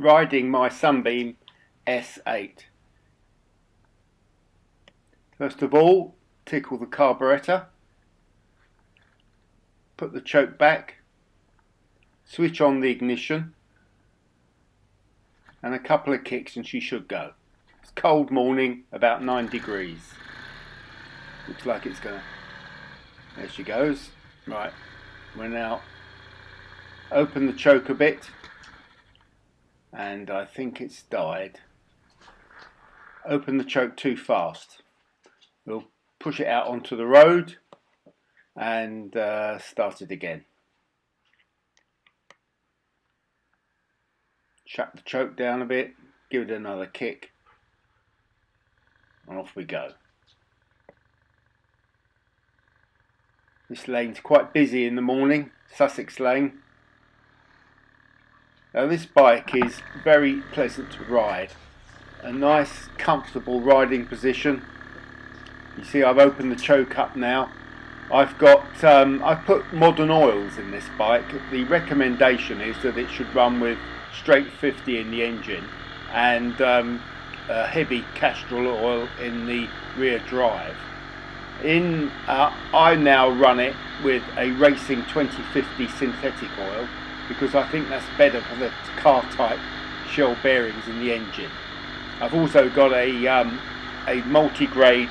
riding my Sunbeam S8. First of all, tickle the carburettor, put the choke back, switch on the ignition, and a couple of kicks and she should go. It's a cold morning, about 9 degrees. Looks like it's gonna. There she goes. Right, we're now open the choke a bit, and I think it's died. Open the choke too fast. We'll push it out onto the road and start it again. Shut the choke down a bit, give it another kick, and off we go. This lane's quite busy in the morning, Sussex Lane. Now this bike is very pleasant to ride. A nice, comfortable riding position. You see I've opened the choke up now. I've put modern oils in this bike. The recommendation is that it should run with straight 50 in the engine and heavy Castrol oil in the rear drive. I now run it with a racing 2050 synthetic oil because I think that's better for the car type shell bearings in the engine. I've also got a multi-grade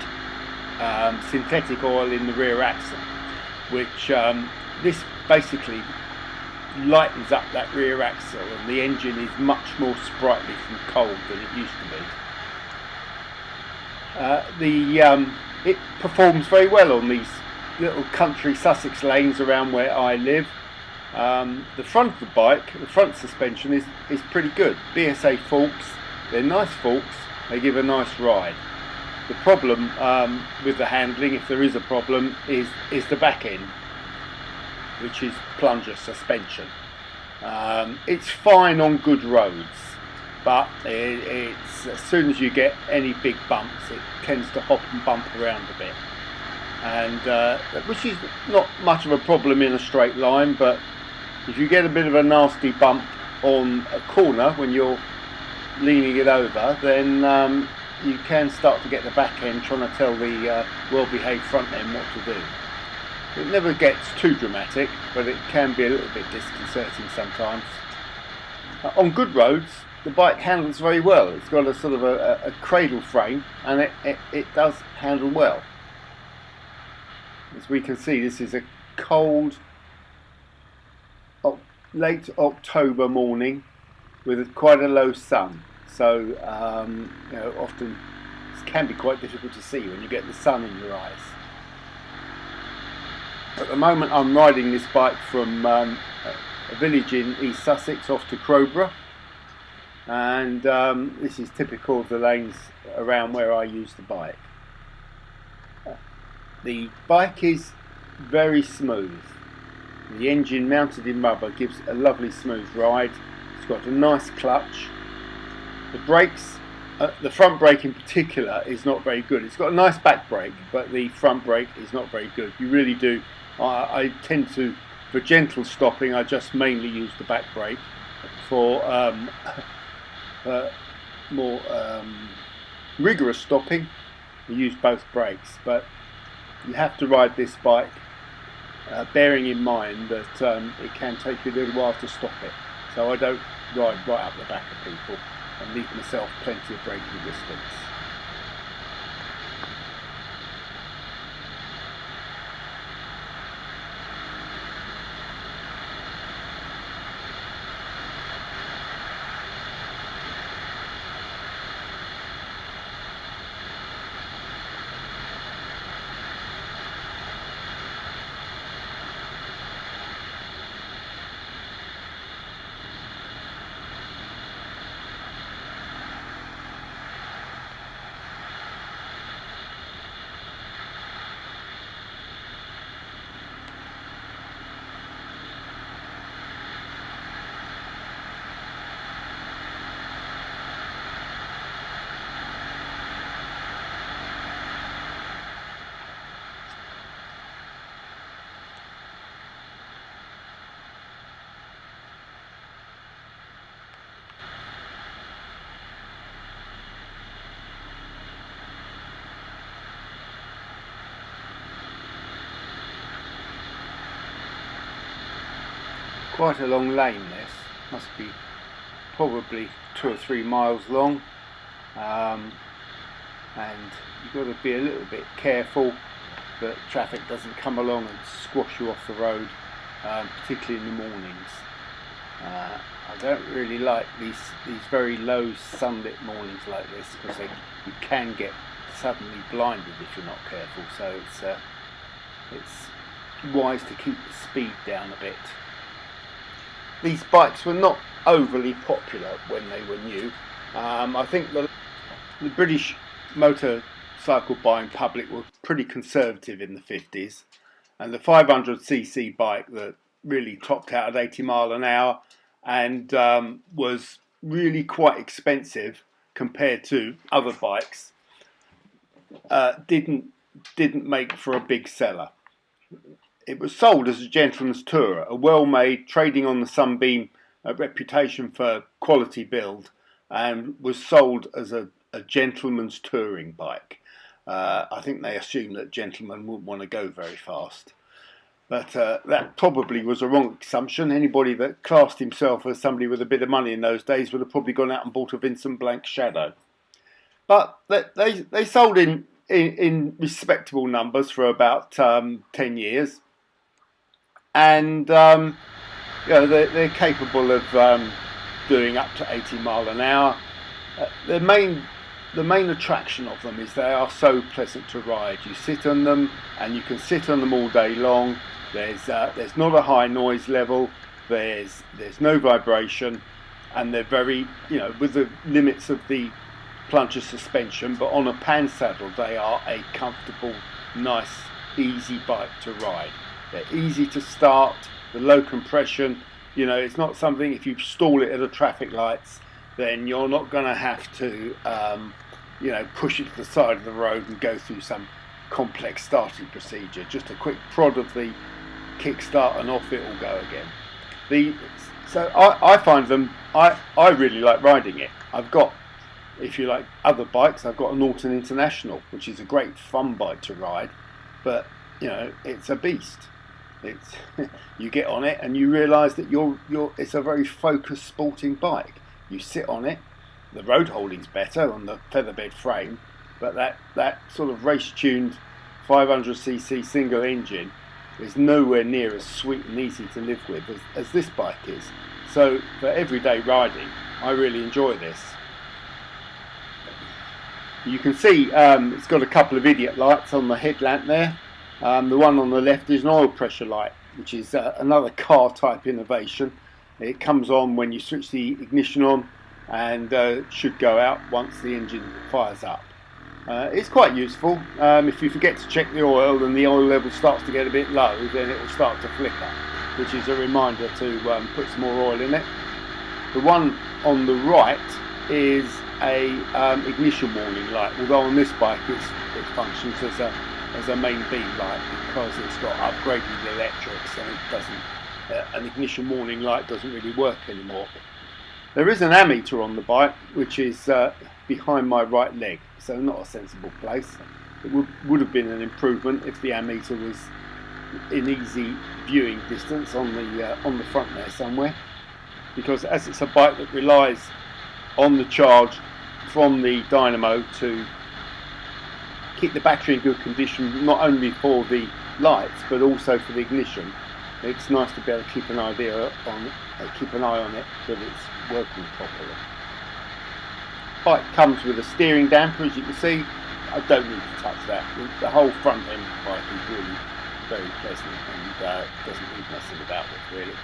synthetic oil in the rear axle, which this basically lightens up that rear axle, and the engine is much more sprightly from cold than it used to be. It performs very well on these little country Sussex lanes around where I live. The front of the bike, the front suspension is pretty good. BSA forks, they're nice forks, they give a nice ride. The problem with the handling, if there is a problem, is the back end, which is plunger suspension. It's fine on good roads, but it's as soon as you get any big bumps, it tends to hop and bump around a bit, and which is not much of a problem in a straight line, but if you get a bit of a nasty bump on a corner when you're leaning it over, then you can start to get the back end trying to tell the well-behaved front end what to do. It never gets too dramatic, but it can be a little bit disconcerting sometimes. On good roads, the bike handles very well. It's got a sort of a cradle frame, and it does handle well. As we can see, this is a cold late October morning with quite a low sun. So you know, often it can be quite difficult to see when you get the sun in your eyes. At the moment I'm riding this bike from a village in East Sussex off to Crowborough, and this is typical of the lanes around where I use the bike. The bike is very smooth. The engine mounted in rubber gives a lovely smooth ride. It's got a nice clutch. The brakes, the front brake in particular, is not very good. It's got a nice back brake, but the front brake is not very good. You really do. I tend to, for gentle stopping, I just mainly use the back brake. For more rigorous stopping, you use both brakes. But you have to ride this bike bearing in mind that it can take you a little while to stop it. So I don't ride right up the back of people and leave myself plenty of braking distance. Quite a long lane this, must be probably 2 or 3 miles long, and you've got to be a little bit careful that traffic doesn't come along and squash you off the road, particularly in the mornings. I don't really like these very low sunlit mornings like this, because you can get suddenly blinded if you're not careful, so it's wise to keep the speed down a bit. These bikes were not overly popular when they were new. I think the British motorcycle buying public were pretty conservative in the 50s, and the 500cc bike that really topped out at 80 mile an hour and was really quite expensive compared to other bikes didn't make for a big seller. It was sold as a gentleman's tourer, a well-made, trading on the Sunbeam reputation for quality build, and was sold as a gentleman's touring bike. I think they assumed that gentlemen wouldn't want to go very fast. But that probably was a wrong assumption. Anybody that classed himself as somebody with a bit of money in those days would have probably gone out and bought a Vincent Blank Shadow. But they sold in respectable numbers for about 10 years. And they're capable of doing up to 80 mile an hour. The main attraction of them is they are so pleasant to ride. You sit on them, and you can sit on them all day long. There's not a high noise level. There's no vibration, and they're very, with the limits of the plunger suspension, but on a pan saddle they are a comfortable, nice, easy bike to ride. They're easy to start. The low compression, it's not something, if you stall it at the traffic lights, then you're not going to have to push it to the side of the road and go through some complex starting procedure. Just a quick prod of the kickstart and off it will go again. So I find them, I really like riding it. I've got, if you like other bikes, I've got a Norton International, which is a great fun bike to ride, but it's a beast. It's you get on it and you realise that it's a very focused sporting bike. You sit on it, the road holding's better on the featherbed frame, but that sort of race-tuned 500cc single engine is nowhere near as sweet and easy to live with as this bike is. So for everyday riding, I really enjoy this. You can see it's got a couple of idiot lights on the headlamp there. The one on the left is an oil pressure light, which is another car type innovation. It comes on when you switch the ignition on, and should go out once the engine fires up. It's quite useful. If you forget to check the oil and the oil level starts to get a bit low, then it will start to flicker, which is a reminder to put some more oil in it. The one on the right is a ignition warning light, although on this bike it functions as a main beam light because it's got upgraded electrics, and it doesn't. An ignition warning light doesn't really work anymore. There is an ammeter on the bike, which is behind my right leg, so not a sensible place. It would have been an improvement if the ammeter was in easy viewing distance on the front there somewhere, because as it's a bike that relies on the charge from the dynamo to keep the battery in good condition, not only for the lights but also for the ignition, it's nice to be able to keep an eye on it that it's working properly. Bike comes with a steering damper, as you can see. I don't need to touch that. The whole front end bike is really very pleasant and doesn't need messing about with really.